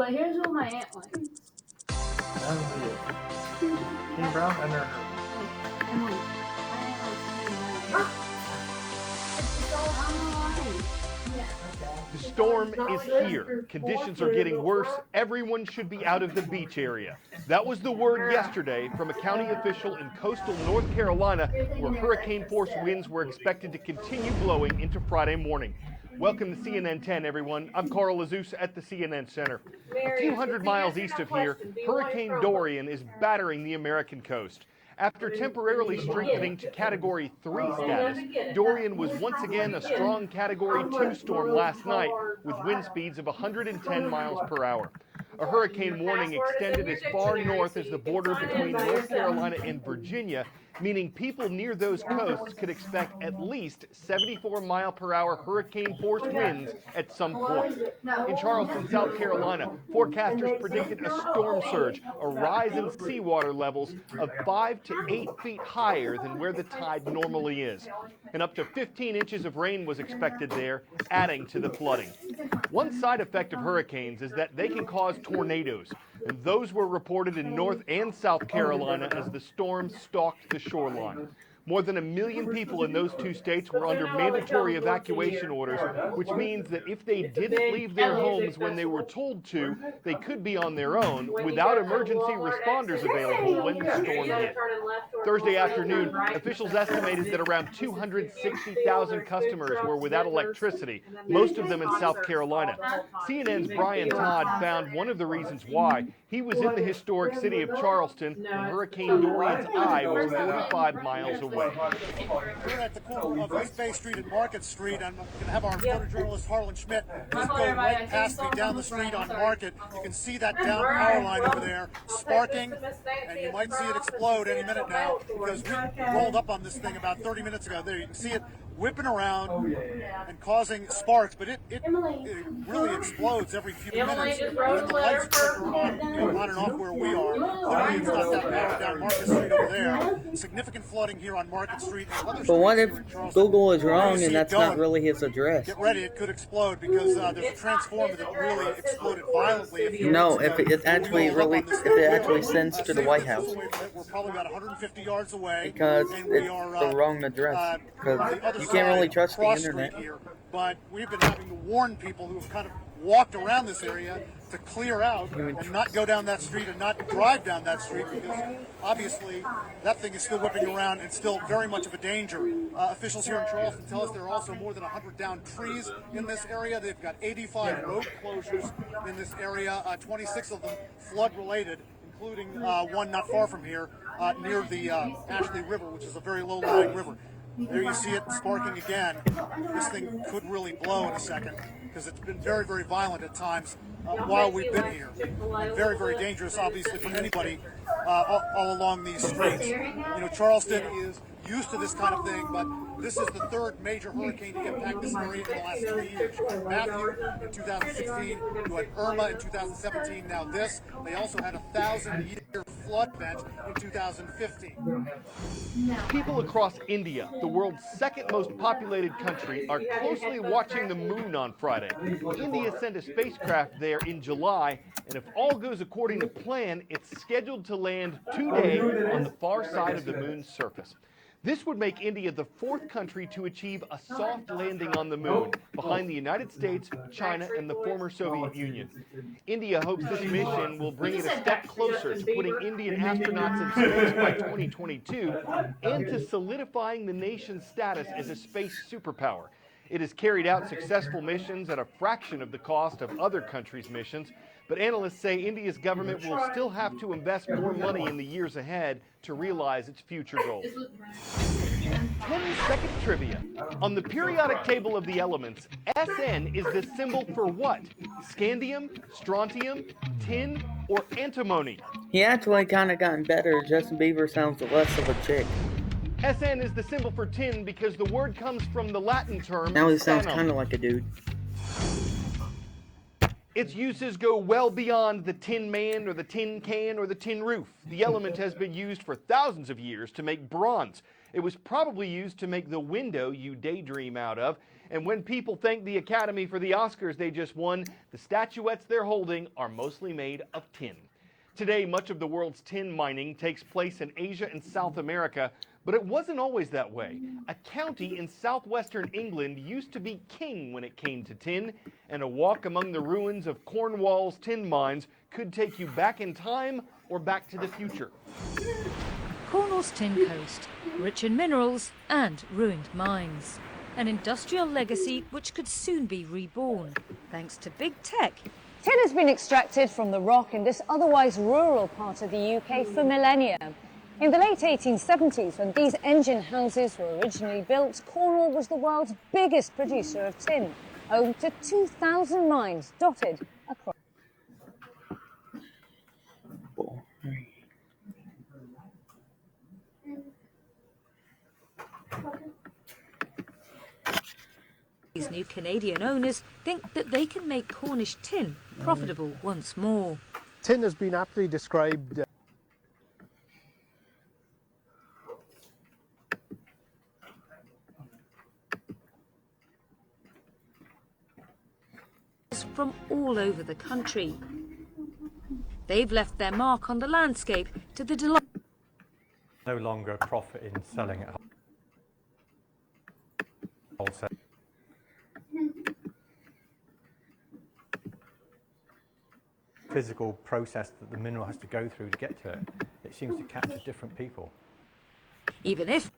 But here's what my aunt likes. King Brown and her. Emily, The storm is here. Conditions are getting worse. Everyone should be out of the beach area. That was the word yesterday from a county official in coastal North Carolina, where hurricane-force winds were expected to continue blowing into Friday morning. Welcome to CNN 10, everyone. I'm Carl Lazus at the CNN Center. A few hundred miles east of here, Hurricane Dorian is battering the American coast. After temporarily strengthening to Category 3 status, Dorian was once again a strong Category 2 storm last night with wind speeds of 110 miles per hour. A hurricane warning extended as far north as the border between North Carolina and Virginia, meaning people near those coasts could expect at least 74-mile-per-hour hurricane-force winds at some point. In Charleston, South Carolina, forecasters predicted a storm surge, a rise in seawater levels of 5 to 8 feet higher than where the tide normally is. And up to 15 inches of rain was expected there, adding to the flooding. One side effect of hurricanes is that they can cause tornadoes, and those were reported in North and South Carolina as the storm stalked the shoreline. More than 1 million people in those two states were under mandatory evacuation orders, which means that if they didn't leave their homes when they were told to, they could be on their own without emergency responders available when the storm hit. Thursday afternoon, officials estimated that around 260,000 customers were without electricity, most of them in South Carolina. CNN's Brian Todd found one of the reasons why. He was in the historic city of Charleston when Hurricane Dorian's eye was 45 miles away. We're at the corner of East Bay Street and Market Street. I'm going to have our photojournalist Harlan Schmidt just go right past me down the street on Market. You can see that down power line over there sparking, and you might see it explode any minute now because we rolled up on this thing about 30 minutes ago. There you can see it whipping around and causing sparks, but it really explodes every few minutes. And then the lights flicker on and off where we are. Clearly, it's not that bad down Market Street over there. Significant flooding here on Market Street and other streets. But what if Google is wrong and that's not really his address? Get ready, it could explode because there's a transformer that really exploded violently. No, if it actually sends to the White House. We're probably about 150 yards away. Because it's the wrong address. Because you can't really trust the internet. Here, but we've been having to warn people who have kind of walked around this area to clear out and not go down that street and not drive down that street because obviously that thing is still whipping around and still very much of a danger. Officials here in Charleston tell us there are also more than 100 down trees in this area. They've got 85 road closures in this area, 26 of them flood related, including one not far from here near the Ashley River, which is a very low-lying river. There you see it sparking again. This thing could really blow in a second because it's been very, very violent at times while we've been here. And very, very dangerous, obviously, for anybody all along these streets. You know, Charleston is used to this kind of thing, but this is the third major hurricane to impact this area in the last 3 years. You had Matthew in 2016, you had Irma in 2017, now this. They also had a 1,000-year flood event in 2015. People across India, the world's second most populated country, are closely watching the moon on Friday. India sent a spacecraft there in July, and if all goes according to plan, it's scheduled to land today on the far side of the moon's surface. This would make India the fourth country to achieve a soft landing on the moon, behind the United States, China, and the former Soviet Union. India hopes this mission will bring it a step closer to putting Indian astronauts in space by 2022 and to solidifying the nation's status as a space superpower. It has carried out successful missions at a fraction of the cost of other countries' missions, but analysts say India's government will still have to invest more money in the years ahead to realize its future goals. 10-second trivia. On the periodic table of the elements, Sn is the symbol for what? Scandium, strontium, tin, or antimony? He actually kind of gotten better. Justin Bieber sounds less of a chick. Sn is the symbol for tin because the word comes from the Latin term Now he sounds sanum. kind of like a dude. Its uses go well beyond the tin man or the tin can or the tin roof. The element has been used for thousands of years to make bronze. It was probably used to make the window you daydream out of, And when people thank the Academy for the Oscars they just won, the statuettes they're holding are mostly made of tin. Today, much of the world's tin mining takes place in Asia and South America, but it wasn't always that way. A county in southwestern England used to be king when it came to tin, and a walk among the ruins of Cornwall's tin mines could take you back in time or back to the future. Cornwall's tin coast, rich in minerals and ruined mines. An industrial legacy which could soon be reborn, thanks to big tech. Tin has been extracted from the rock in this otherwise rural part of the UK for millennia. In the late 1870s, when these engine houses were originally built, Cornwall was the world's biggest producer of tin, home to 2,000 mines dotted across. These new Canadian owners think that they can make Cornish tin profitable once more. Tin has been aptly described from all over the country. They've left their mark on the landscape to the delight. No longer a profit in selling at wholesale. Physical process that the mineral has to go through to get to it. It seems to capture different people. Even if.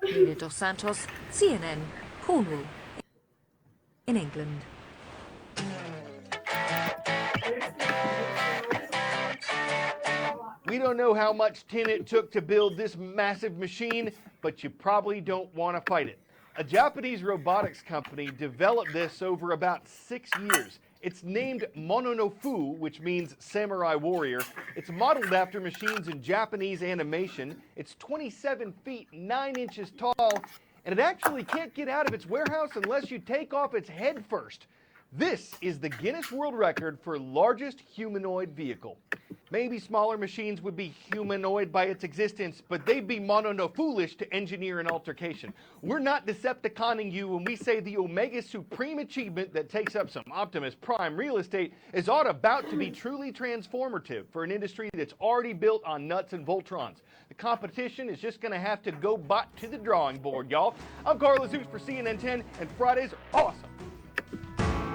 Nina Dos Santos, CNN, Cornwall, in England. We don't know how much tin it took to build this massive machine, but you probably don't want to fight it. A Japanese robotics company developed this over about 6 years. It's named Mononofu, which means samurai warrior. It's modeled after machines in Japanese animation. It's 27 feet 9 inches tall, and it actually can't get out of its warehouse unless you take off its head first. This is the Guinness World Record for largest humanoid vehicle. Maybe smaller machines would be humanoid by its existence, but they'd be mono-no-foolish to engineer an altercation. We're not Decepticoning you when we say the Omega Supreme achievement that takes up some Optimus Prime real estate is about to be truly transformative for an industry that's already built on nuts and Voltrons. The competition is just going to have to go back to the drawing board, y'all. I'm Carl Azus for CNN 10, and Fridays are awesome.